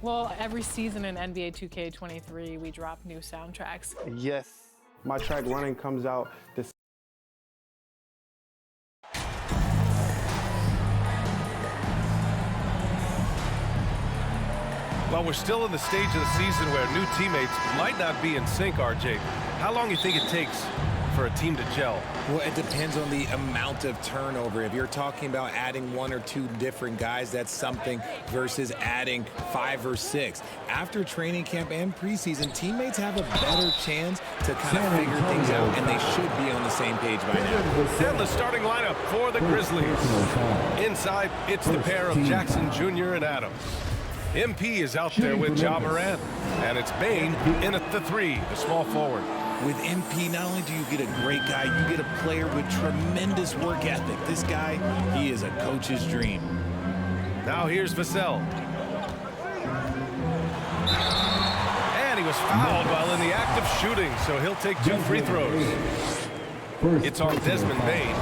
Well, every season in NBA 2K23, we drop new soundtracks. Yes, my track Running comes out this. Well, we're still in the stage of the season where new teammates might not be in sync, RJ. How long do you think it takes for a team to gel? Well, it depends on the amount of turnover. If you're talking about adding 1 or 2 different guys, that's something, versus adding 5 or 6. After training camp and preseason, teammates have a better chance to kind of figure things out, and they should be on the same page by now. And the starting lineup for the Grizzlies. Inside, it's the pair of Jackson Jr. and Adams. MP is out there with Ja Morant, and it's Bane in at the 3, the small forward. With MP, not only do you get a great guy, you get a player with tremendous work ethic. This guy, he is a coach's dream. Now here's Vassell. And he was fouled while in the act of shooting, so he'll take 2 free throws. It's on Desmond Bane.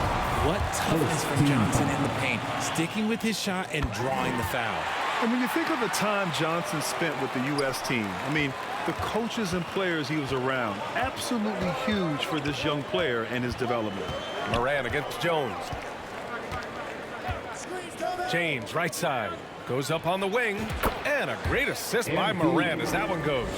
What toughness from Johnson in the paint, sticking with his shot and drawing the foul. And when you think of the time Johnson spent with the U.S. team, I mean, the coaches and players he was around, absolutely huge for this young player and his development. Morant against Jones. James, right side, goes up on the wing, and a great assist by Morant as that one goes.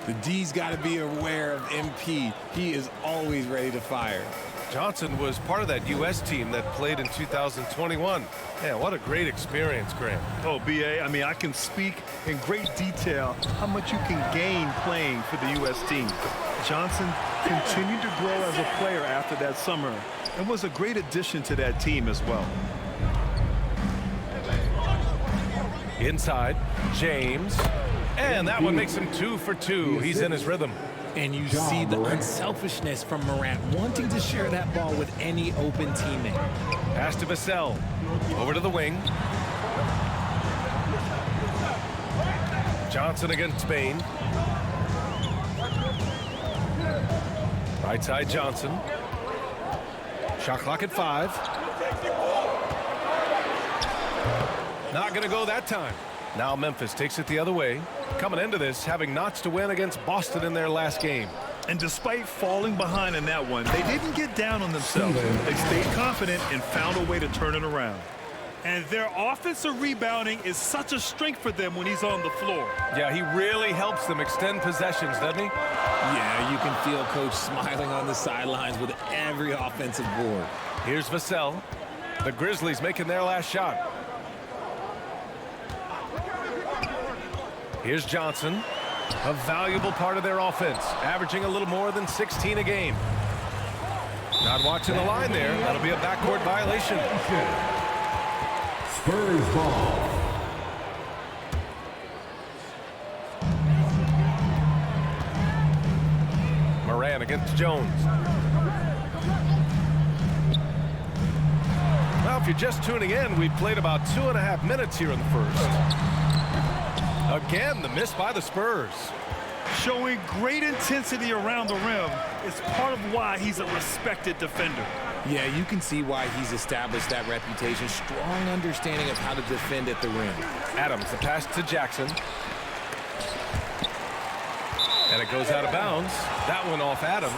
The D's got to be aware of MP. He is always ready to fire. Johnson was part of that U.S. team that played in 2021. Man, what a great experience, Graham. Oh, B.A., I mean, I can speak in great detail how much you can gain playing for the U.S. team. Johnson continued to grow as a player after that summer and was a great addition to that team as well. Inside, James. And that one makes him 2 for 2. He's in his rhythm. And you see the unselfishness from Morant, wanting to share that ball with any open teammate. Pass to Vassell. Over to the wing. Johnson against Bane. Right side Johnson. Shot clock at 5. Not going to go that time. Now Memphis takes it the other way. Coming into this, having knots to win against Boston in their last game. And despite falling behind in that one, they didn't get down on themselves. They stayed confident and found a way to turn it around. And their offensive rebounding is such a strength for them when he's on the floor. Yeah, he really helps them extend possessions, doesn't he? Yeah, you can feel Coach smiling on the sidelines with every offensive board. Here's Vassell. The Grizzlies making their last shot. Here's Johnson, a valuable part of their offense, averaging a little more than 16 a game. Not watching the line there. That'll be a backcourt violation. Spurs ball. Morant against Jones. Well, if you're just tuning in, we've played about 2.5 minutes here in the first. Again, the miss by the Spurs. Showing great intensity around the rim is part of why he's a respected defender. Yeah, you can see why he's established that reputation. Strong understanding of how to defend at the rim. Adams, the pass to Jackson. And it goes out of bounds. That one off Adams.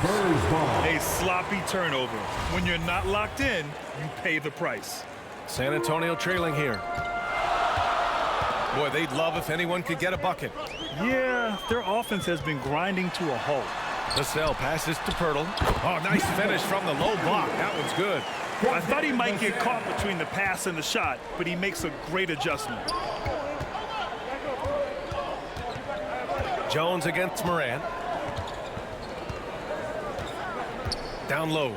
A sloppy turnover. When you're not locked in, you pay the price. San Antonio trailing here. Boy, they'd love if anyone could get a bucket. Yeah, their offense has been grinding to a halt. Vassell passes to Pirtle. Oh, nice finish from the low block. That one's good. I thought he might get caught between the pass and the shot, but he makes a great adjustment. Jones against Morant. Down low.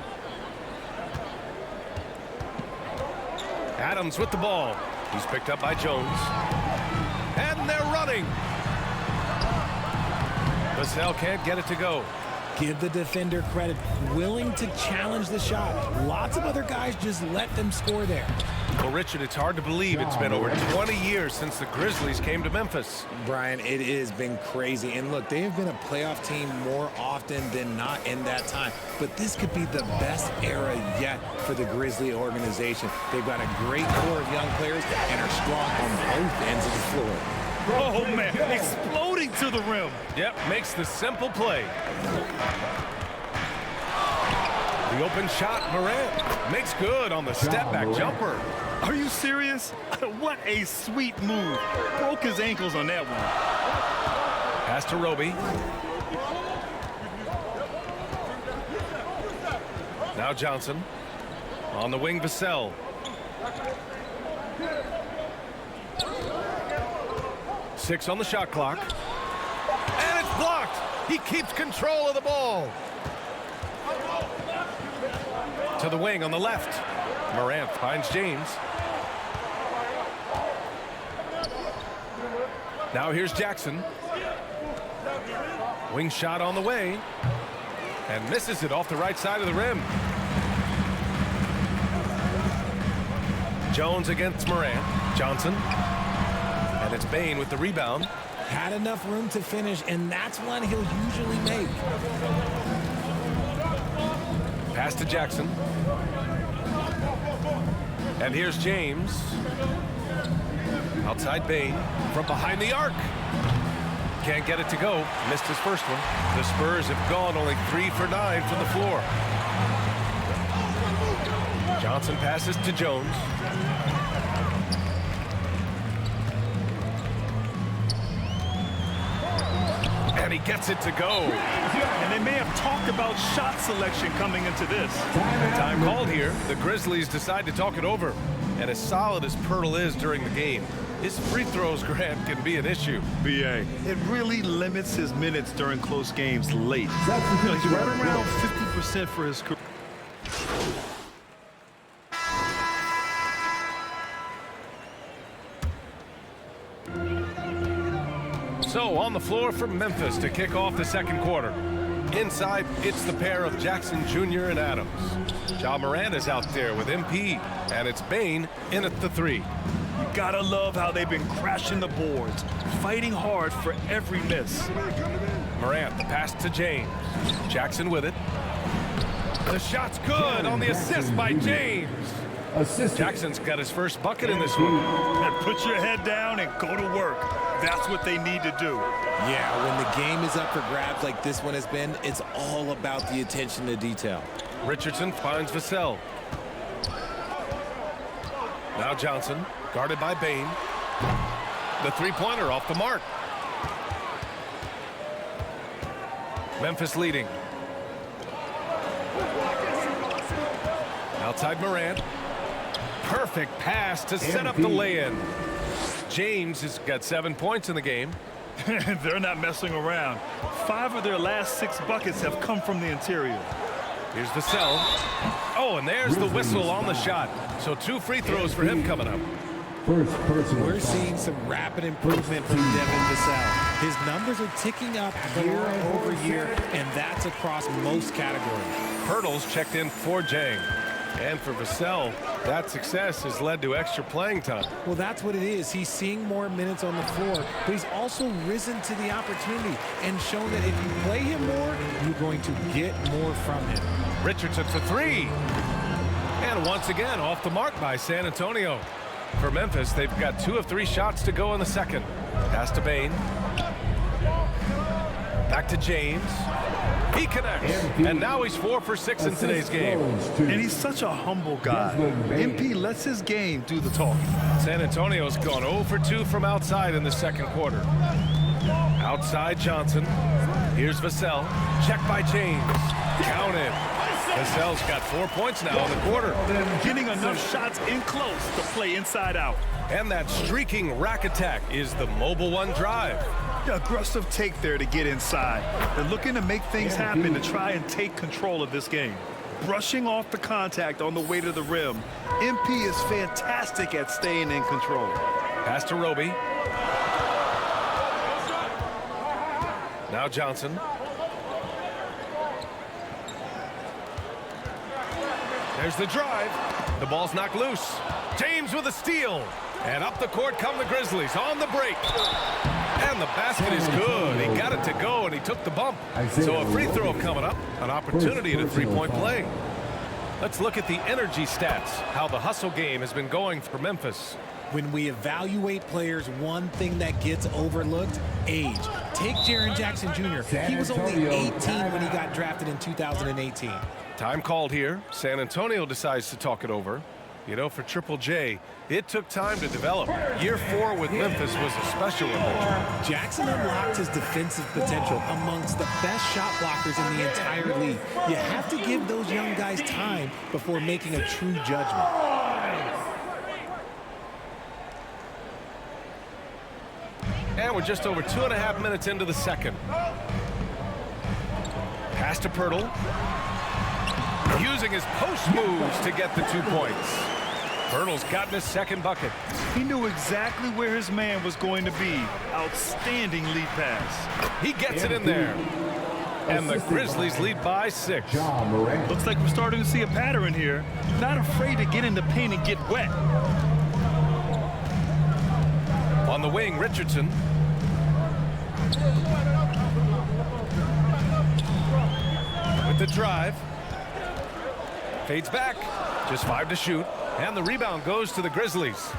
Adams with the ball. He's picked up by Jones. And they're running. Vassell can't get it to go. Give the defender credit, willing to challenge the shot. Lots of other guys just let them score there. Well, Richard, it's hard to believe it's been over 20 years since the Grizzlies came to Memphis. Brian, it has been crazy. And look, they have been a playoff team more often than not in that time. But this could be the best era yet for the Grizzly organization. They've got a great core of young players and are strong on both ends of the floor. Oh, man, exploding to the rim. Yep, makes the simple play. The open shot, Morant makes good on the step-back jumper. Are you serious? What a sweet move. Broke his ankles on that one. Pass to Roby. Now Johnson. On the wing, Vassell. Six on the shot clock. And it's blocked. He keeps control of the ball. To the wing on the left. Morant finds James. Now here's Jackson. Wing shot on the way. And misses it off the right side of the rim. Jones against Morant. Johnson. And it's Bane with the rebound. Had enough room to finish, and that's one he'll usually make. Pass to Jackson. And here's James. Outside Bane. From behind the arc. Can't get it to go. Missed his first one. The Spurs have gone only 3 for 9 from the floor. Johnson passes to Jones. And he gets it to go. And they may have talked about shot selection coming into this. Time called here. The Grizzlies decide to talk it over. And as solid as Pirtle is during the game, his free throws, Grant, can be an issue. BA, it really limits his minutes during close games late. He's right around 50% for his career. So on the floor for Memphis to kick off the second quarter. Inside, it's the pair of Jackson Jr. and Adams. Ja Morant is out there with MP, and it's Bane in at the three. You gotta love how they've been crashing the boards, fighting hard for every miss. Morant, the pass to James. Jackson with it. The shot's good on the assist by James. Jackson's got his first bucket in this one. And put your head down and go to work. That's what they need to do. Yeah, when the game is up for grabs like this one has been, it's all about the attention to detail. Richardson finds Vassell. Now Johnson, guarded by Bane. The three-pointer off the mark. Memphis leading. Outside Morant. Perfect pass to set up the lay-in. James has got 7 points in the game. They're not messing around. 5 of their last 6 buckets have come from the interior. Here's Vassell. Oh, and there's the whistle on the shot. So 2 free throws for him coming up. We're seeing some rapid improvement from Devin Vassell. His numbers are ticking up year over year, and that's across most categories. Pirtle's checked in for Jang. And for Vassell, that success has led to extra playing time. Well, that's what it is. He's seeing more minutes on the floor, but he's also risen to the opportunity and shown that if you play him more, you're going to get more from him. Richardson for 3. And once again, off the mark by San Antonio. For Memphis, they've got 2 of 3 shots to go in the second. Pass to Bane. Back to James. He connects. And now he's 4 for 6 in today's game. And he's such a humble guy. MP lets his game do the talking. San Antonio's gone 0 for 2 from outside in the second quarter. Outside Johnson. Here's Vassell. Check by James. Counted. Vassell's got 4 points now in the quarter. Getting enough shots in close to play inside out. And that streaking rack attack is the mobile one drive. Aggressive take there to get inside. They're looking to make things happen to try and take control of this game. Brushing off the contact on the way to the rim. MP is fantastic at staying in control. Pass to Roby. Now Johnson. There's the drive. The ball's knocked loose. James with a steal. And up the court come the Grizzlies on the break. And the basket is good. He got it to go, and he took the bump. So a free throw coming up. An opportunity at a three-point play. Let's look at the energy stats, how the hustle game has been going for Memphis. When we evaluate players, one thing that gets overlooked, age. Take Jaren Jackson Jr. He was only 18 when he got drafted in 2018. Time called here. San Antonio decides to talk it over. You know, for Triple J, it took time to develop. Year 4 with Memphis was a special one. Jackson unlocked his defensive potential amongst the best shot blockers in the entire league. You have to give those young guys time before making a true judgment. And we're just over 2.5 minutes into the second. Pass to Pirtle. Using his post moves to get the 2 points. Pirtle's gotten his second bucket. He knew exactly where his man was going to be. Outstanding lead pass. He gets it in there. And the Grizzlies lead by 6. Looks like we're starting to see a pattern here. Not afraid to get in the paint and get wet. On the wing, Richardson. With the drive. Fades back. Just 5 to shoot. And the rebound goes to the Grizzlies.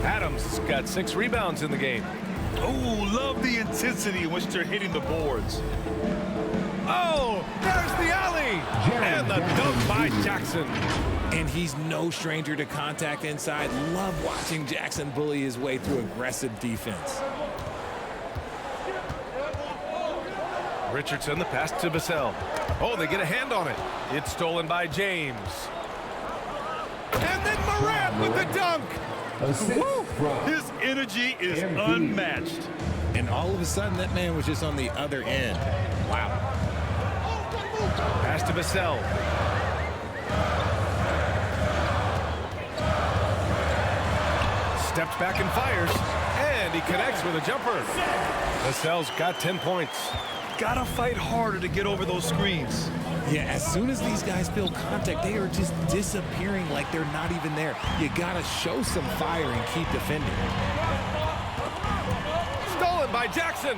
Adams has got 6 rebounds in the game. Oh, love the intensity in which they're hitting the boards. Oh, there's the alley. And the dunk by Jackson. And he's no stranger to contact inside. Love watching Jackson bully his way through aggressive defense. Richardson, the pass to Vassell. Oh, they get a hand on it. It's stolen by James. And then Morant with the dunk. His energy is unmatched. And all of a sudden, that man was just on the other end. Wow. Pass to Vassell. Steps back and fires. And he connects with a jumper. Vassell's got 10 points. Gotta fight harder to get over those screens. Yeah, as soon as these guys feel contact, they are just disappearing like they're not even there. You gotta show some fire and keep defending. Stolen by Jackson.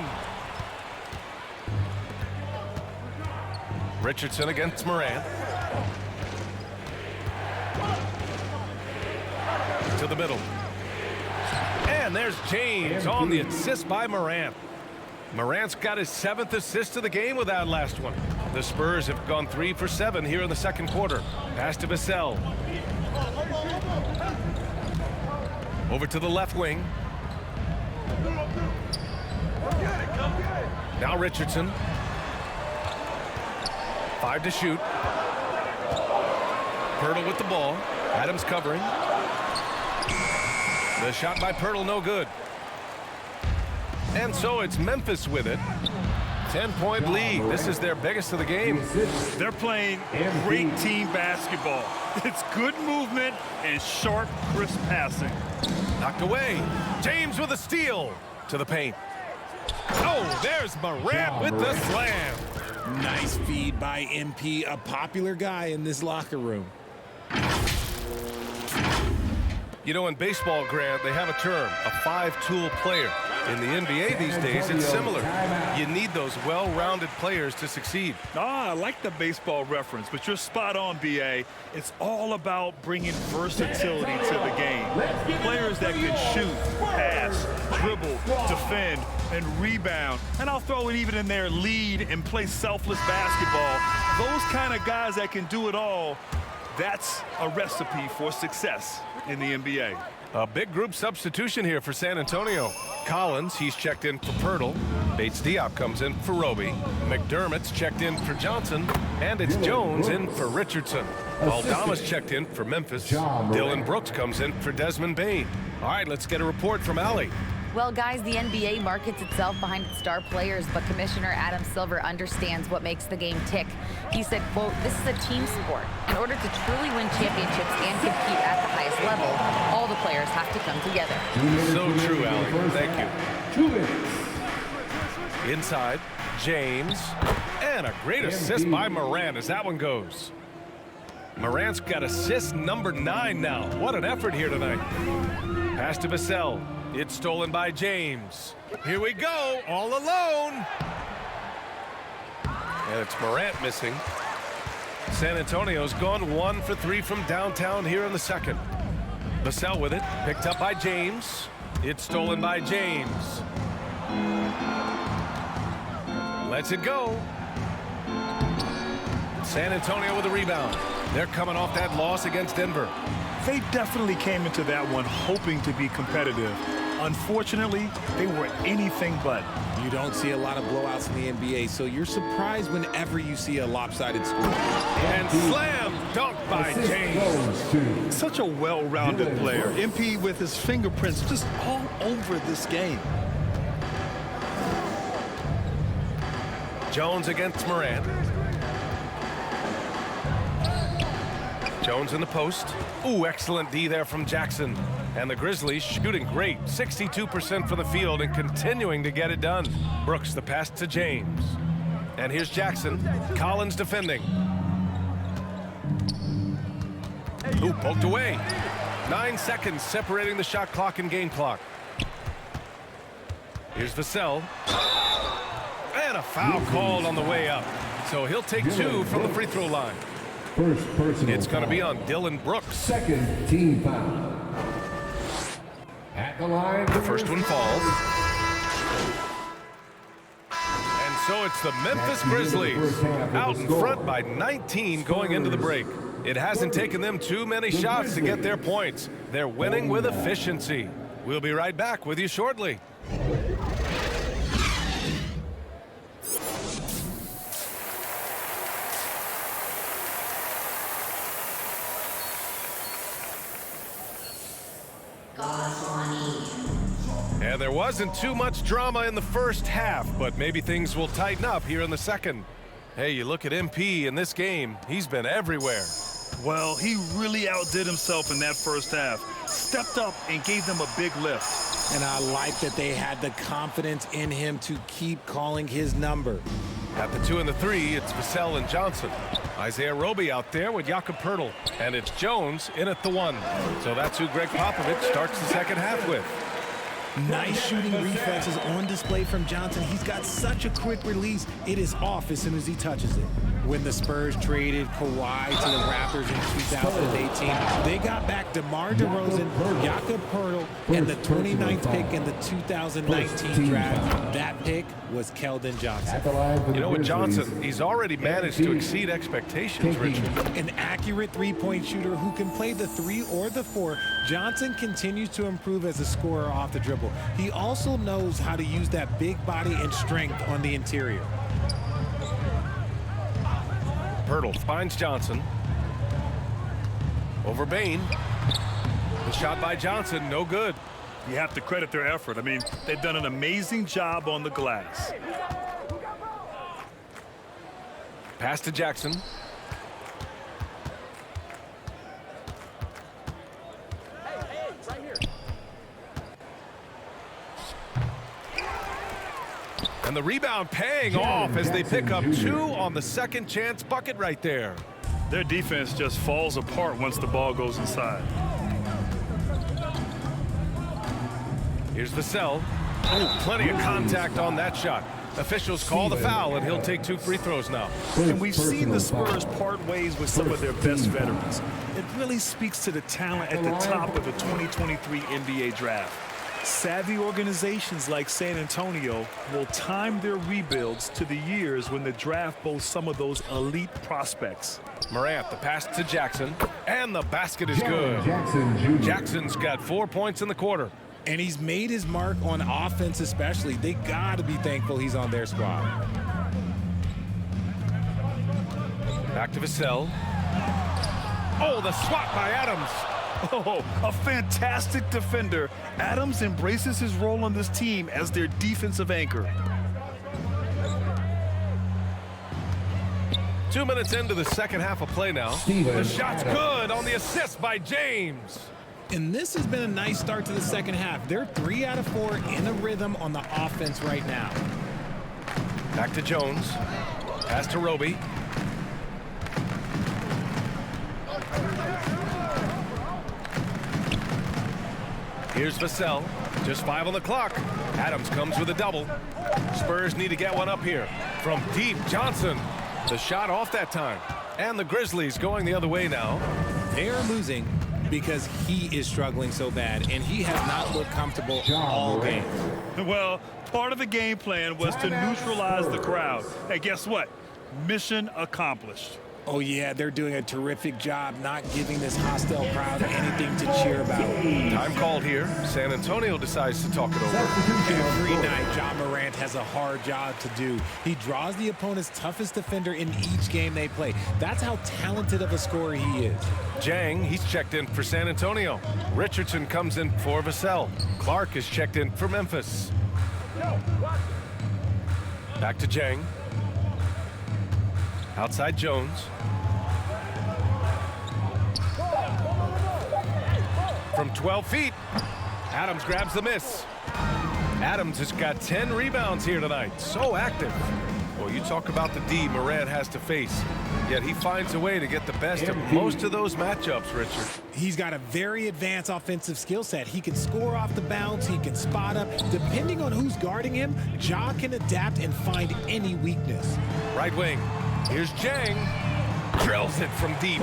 Richardson against Morant. To the middle. And there's James on the assist by Morant. Morant's got his 7th assist of the game with that last one. The Spurs have gone 3 for 7 here in the second quarter. Pass to Vassell. Over to the left wing. Now Richardson. 5 to shoot. Pirtle with the ball. Adams covering. The shot by Pirtle, no good. And so it's Memphis with it. 10-point lead. This is their biggest of the game. They're playing great team basketball. It's good movement and sharp, crisp passing. Knocked away. James with a steal to the paint. Oh, there's Morant with the slam. Nice feed by MP, a popular guy in this locker room. You know, in baseball, Grant, they have a term, a 5-tool player. In the NBA these days, it's similar. You need those well-rounded players to succeed. I like the baseball reference, but you're spot on, B.A. It's all about bringing versatility to the game. Players that can shoot, pass, dribble, defend, and rebound. And I'll throw it even in there, lead and play selfless basketball. Those kind of guys that can do it all, that's a recipe for success in the NBA. A big group substitution here for San Antonio. Collins, he's checked in for Pirtle. Bates-Diop comes in for Roby. McDermott's checked in for Johnson. And it's Jones in for Richardson. Aldama's checked in for Memphis. Dylan Brooks comes in for Desmond Bane. All right, let's get a report from Allie. Well, guys, the NBA markets itself behind its star players, but Commissioner Adam Silver understands what makes the game tick. He said, quote, "This is a team sport. In order to truly win championships and compete at the highest level, all the players have to come together." So true, Allie. Thank you. Inside, James. And a great assist by Morant as that one goes. Morant's got assist number 9 now. What an effort here tonight. Pass to Vassell. It's stolen by James. Here we go, all alone. And it's Morant missing. San Antonio's gone 1 for 3 from downtown here in the second. Vassell with it, picked up by James. It's stolen by James. Lets it go. San Antonio with a rebound. They're coming off that loss against Denver. They definitely came into that one hoping to be competitive. Unfortunately, they were anything but. You don't see a lot of blowouts in the NBA, so you're surprised whenever you see a lopsided score. And slam dunk by James. Such a well-rounded player. MP with his fingerprints just all over this game. Jones against Morant. Jones in the post. Ooh, excellent D there from Jackson. And the Grizzlies shooting great. 62% from the field and continuing to get it done. Brooks the pass to James. And here's Jackson. Collins defending. Ooh, poked away. 9 seconds separating the shot clock and game clock. Here's Vassell. And a foul called on the way up. So he'll take 2 from the free throw line. It's going to be on Dylan Brooks. Second team foul. At the line. The first one falls. And so it's the Memphis Grizzlies out in front by 19 going into the break. It hasn't taken them too many shots to get their points. They're winning with efficiency. We'll be right back with you shortly. And there wasn't too much drama in the first half, but maybe things will tighten up here in the second. Hey, you look at MP in this game, he's been everywhere. Well, he really outdid himself in that first half. Stepped up and gave them a big lift. And I like that they had the confidence in him to keep calling his number. At the 2 and the 3, it's Vassell and Johnson. Isaiah Roby out there with Jakob Poeltl. And it's Jones in at the 1. So that's who Greg Popovich starts the second half with. Nice shooting reflexes on display from Johnson. He's got such a quick release. It is off as soon as he touches it. When the Spurs traded Kawhi to the Raptors in 2018, they got back DeMar DeRozan, Jakob Poeltl, and the 29th pick in the 2019 draft. That pick was Keldon Johnson. You know what, Johnson, he's already managed to exceed expectations, Richard. An accurate three-point shooter who can play the 3 or the 4, Johnson continues to improve as a scorer off the dribble. He also knows how to use that big body and strength on the interior. Poeltl finds Johnson. Over Bain. The shot by Johnson, no good. You have to credit their effort. I mean, they've done an amazing job on the glass. Pass to Jackson. And the rebound paying off as they pick up 2 on the second chance bucket right there. Their defense just falls apart once the ball goes inside. Here's Vassell. Oh, plenty of contact on that shot. Officials call the foul, and he'll take 2 free throws now. And we've seen the Spurs part ways with some of their best veterans. It really speaks to the talent at the top of the 2023 NBA draft. Savvy organizations like San Antonio will time their rebuilds to the years when the draft boasts some of those elite prospects. Morant, the pass to Jackson, and the basket is good. Jackson's got 4 points in the quarter. And he's made his mark on offense especially. They got to be thankful he's on their squad. Back to Vassell. Oh, the swat by Adams. Oh, a fantastic defender. Adams embraces his role on this team as their defensive anchor. 2 minutes into the second half of play now. The shot's good on the assist by James. And this has been a nice start to the second half. They're 3 out of 4 in a rhythm on the offense right now. Back to Jones. Pass to Roby. Here's Vassell. Just 5 on the clock. Adams comes with a double. Spurs need to get one up here. From deep, Johnson. The shot off that time. And the Grizzlies going the other way now. They are losing because he is struggling so bad, and he has not looked comfortable all game. Well, part of the game plan was to neutralize the crowd. Hey, guess what? Mission accomplished. Oh, yeah, they're doing a terrific job not giving this hostile crowd anything to cheer about. Time called here. San Antonio decides to talk it over. Every night, Ja Morant has a hard job to do. He draws the opponent's toughest defender in each game they play. That's how talented of a scorer he is. Jang, he's checked in for San Antonio. Richardson comes in for Vassell. Clark is checked in for Memphis. Back to Jang. Outside Jones. From 12 feet, Adams grabs the miss. Adams has got 10 rebounds here tonight. So active. Well, you talk about the D Morant has to face. Yet he finds a way to get the best of most of those matchups, Richard. He's got a very advanced offensive skill set. He can score off the bounce. He can spot up. Depending on who's guarding him, Ja can adapt and find any weakness. Right wing. Here's Jang. Drills it from deep.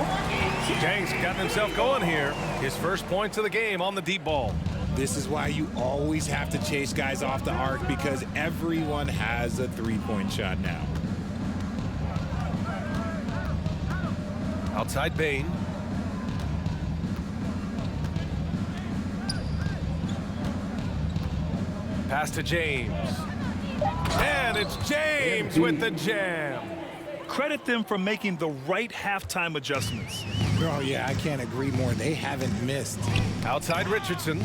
Jang's gotten himself going here. His first points of the game on the deep ball. This is why you always have to chase guys off the arc, because everyone has a three-point shot now. Outside Bain. Pass to James. And it's James with the jam. Credit them for making the right halftime adjustments. Oh, yeah, I can't agree more. They haven't missed. Outside Richardson.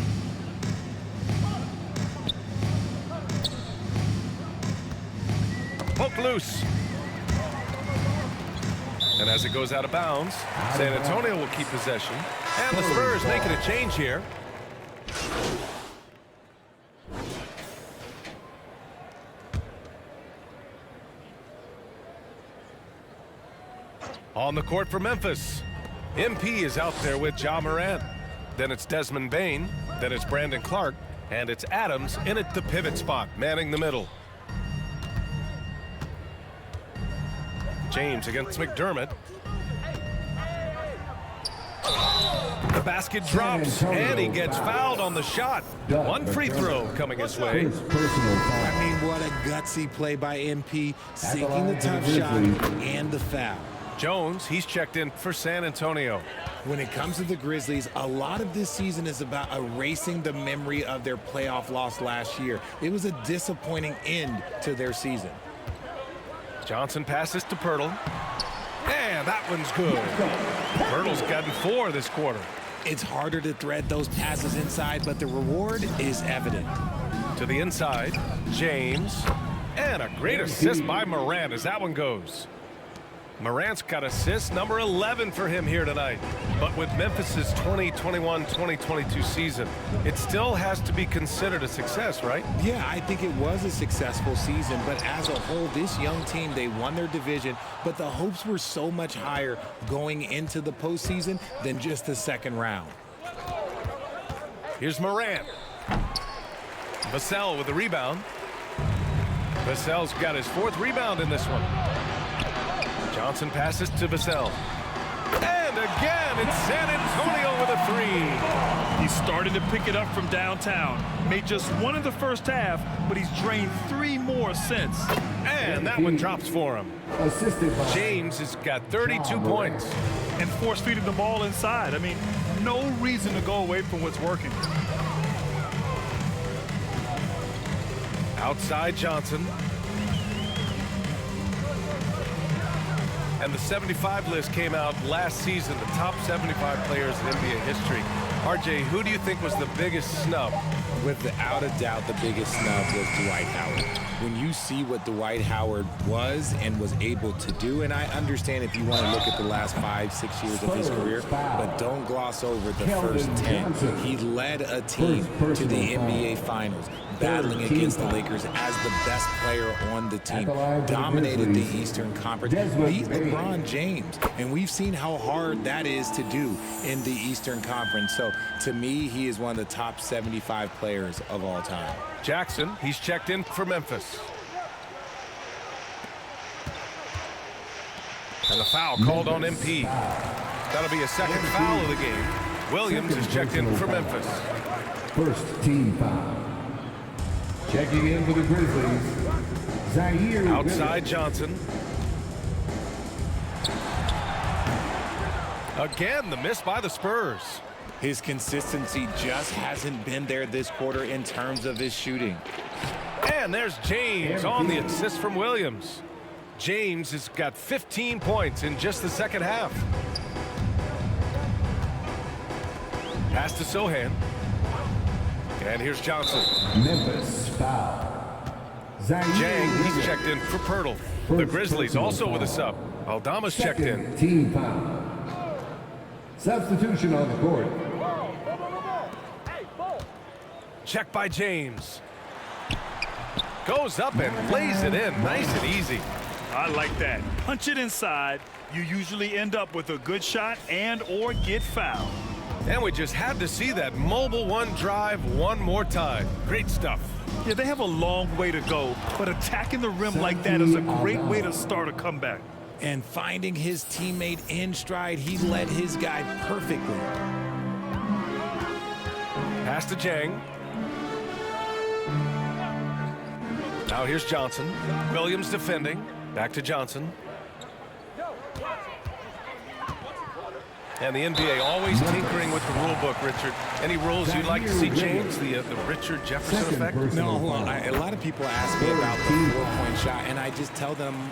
Poke loose. And as it goes out of bounds, San Antonio will keep possession. And the Spurs making a change here. On the court for Memphis, MP is out there with Ja Morant. Then it's Desmond Bain. Then it's Brandon Clark. And it's Adams in at the pivot spot, manning the middle. James against McDermott. The basket drops, and he gets fouled on the shot. One free throw coming his way. I mean, what a gutsy play by MP, sinking the tough shot and the foul. Jones, he's checked in for San Antonio. When it comes to the Grizzlies, a lot of this season is about erasing the memory of their playoff loss last year. It was a disappointing end to their season. Johnson passes to Pirtle. And that one's good. Pirtle's gotten 4 this quarter. It's harder to thread those passes inside, but the reward is evident. To the inside, James. And a great assist by Morant as that one goes. Morant's got assist number 11 for him here tonight. But with Memphis's 2021-2022 season, it still has to be considered a success, right? Yeah, I think it was a successful season, but as a whole, this young team, they won their division, but the hopes were so much higher going into the postseason than just the second round. Here's Morant. Vassell with the rebound. Vassell's got his 4th rebound in this one. Johnson passes to Vassell. And again, it's San Antonio with a 3. He started to pick it up from downtown. Made just 1 in the first half, but he's drained 3 more since. And that one drops for him. James has got 32 points. And force-feeding the ball inside. I mean, no reason to go away from what's working. Outside Johnson. And the 75 list came out last season, the top 75 players in NBA history. RJ, who do you think was the biggest snub? Without a doubt, the biggest snub was Dwight Howard. When you see what Dwight Howard was and was able to do, and I understand if you want to look at the last 5-6 years of his career, but don't gloss over the first 10. He led a team to the NBA Finals, battling against the Lakers as the best player on the team, dominated the Eastern Conference, beat LeBron James, and we've seen how hard that is to do in the Eastern Conference. So to me, he is one of the top 75 players of all time. Jackson, he's checked in for Memphis. And the foul called on MP. That'll be a second foul of the game. Williams is checked in for Memphis. First team foul. Checking in for the Grizzlies, Zaire. Outside Johnson. Again, the miss by the Spurs. His consistency just hasn't been there this quarter in terms of his shooting. And there's James on the assist from Williams. James has got 15 points in just the second half. Pass to Sohan. And here's Johnson. Memphis foul. Jang, he's checked in for Pirtle. The Grizzlies also with a sub. Aldama's checked in. Team foul. Substitution on the court. Check by James. Goes up and lays it in nice and easy. I like that. Punch it inside. You usually end up with a good shot and or get fouled. And we just had to see that mobile one drive one more time. Great stuff. Yeah, they have a long way to go, but attacking the rim like that is a great way to start a comeback. And finding his teammate in stride, he led his guy perfectly. Pass to Jang. Now here's Johnson. Williams defending. Back to Johnson. And the NBA always tinkering with the rule book, Richard. Any rules you'd like to see changed? The Richard Jefferson effect? No, hold on. A lot of people ask me about the 4-point shot, and I just tell them,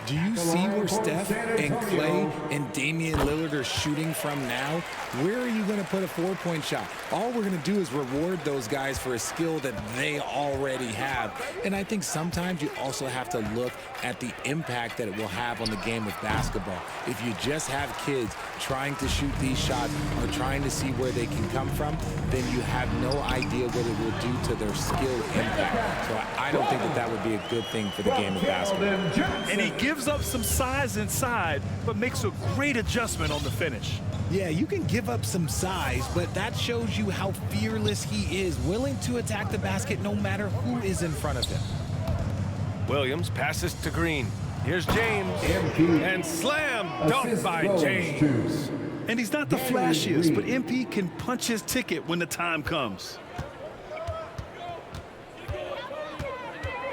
do you see where Steph and Clay and Damian Lillard are shooting from now? Where are you going to put a 4-point shot? All we're going to do is reward those guys for a skill that they already have. And I think sometimes you also have to look at the impact that it will have on the game of basketball. If you just have kids trying to shoot these shots or trying to see where they can come from, then you have no idea what it will do to their skill impact. So I don't think that that would be a good thing for the game of basketball. And he gives up some size inside, but makes a great adjustment on the finish. Yeah, you can give up some size, but that shows you how fearless he is, willing to attack the basket no matter who is in front of him. Williams passes to Green. Here's James. And slam dunk by James. And he's not the flashiest, but MP can punch his ticket when the time comes.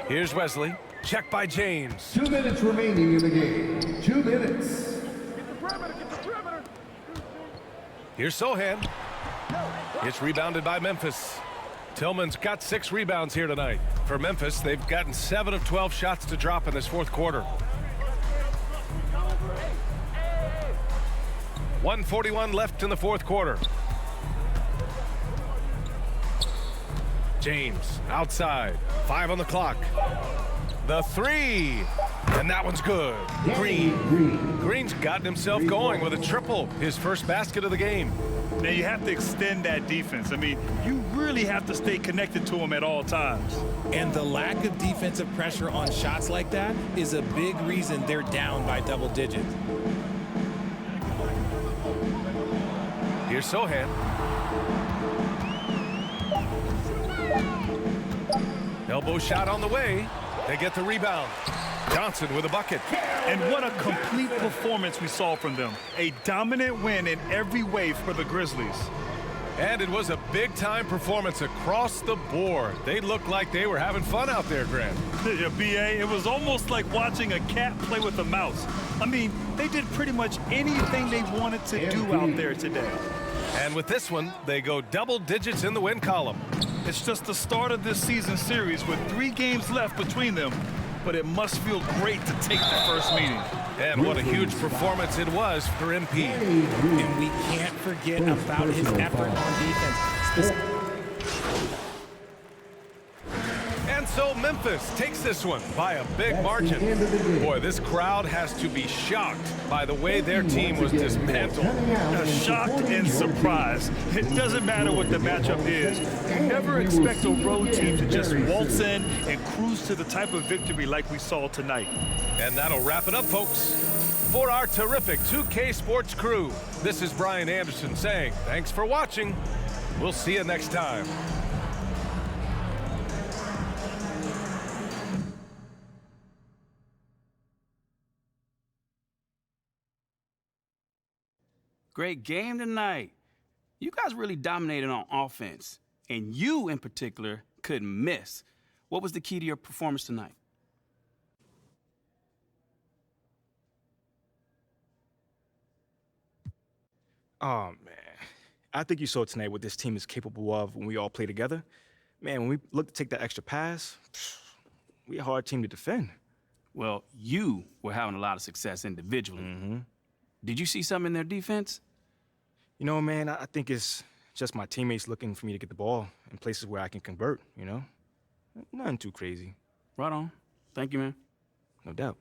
Here's Wesley. Check by James. 2 minutes remaining in the game. 2 minutes. Here's Sohan. It's rebounded by Memphis. Tillman's got 6 rebounds here tonight. For Memphis, they've gotten 7 of 12 shots to drop in this fourth quarter. 1:41 left in the fourth quarter. James outside. 5 on the clock. The 3. And that one's good. Green's gotten himself going with a triple. His first basket of the game. Now you have to extend that defense. I mean, you really have to stay connected to him at all times. And the lack of defensive pressure on shots like that is a big reason they're down by double digits. Here's Sohan. Elbow shot on the way. They get the rebound. Johnson with a bucket. And what a complete performance we saw from them. A dominant win in every way for the Grizzlies. And it was a big-time performance across the board. They looked like they were having fun out there, Grant. Yeah, B.A., it was almost like watching a cat play with a mouse. I mean, they did pretty much anything they wanted to do out there today. And with this one, they go double digits in the win column. It's just the start of this season series with 3 games left between them, but it must feel great to take the first meeting. And what a huge performance it was for MP. And we can't forget about his effort on defense. And so Memphis takes this one by a big margin. Boy, this crowd has to be shocked by the way their team was dismantled. Shocked and surprised. It doesn't matter what the matchup is. You never expect a road team to just waltz in and cruise to the type of victory like we saw tonight. And that'll wrap it up, folks. For our terrific 2K Sports crew, this is Brian Anderson saying thanks for watching. We'll see you next time. Great game tonight. You guys really dominated on offense, and you, in particular, couldn't miss. What was the key to your performance tonight? Oh, man. I think you saw tonight what this team is capable of when we all play together. Man, when we look to take that extra pass, we a hard team to defend. Well, you were having a lot of success individually. Did you see something in their defense? You know, man, I think it's just my teammates looking for me to get the ball in places where I can convert, you know? Nothing too crazy. Right on. Thank you, man. No doubt.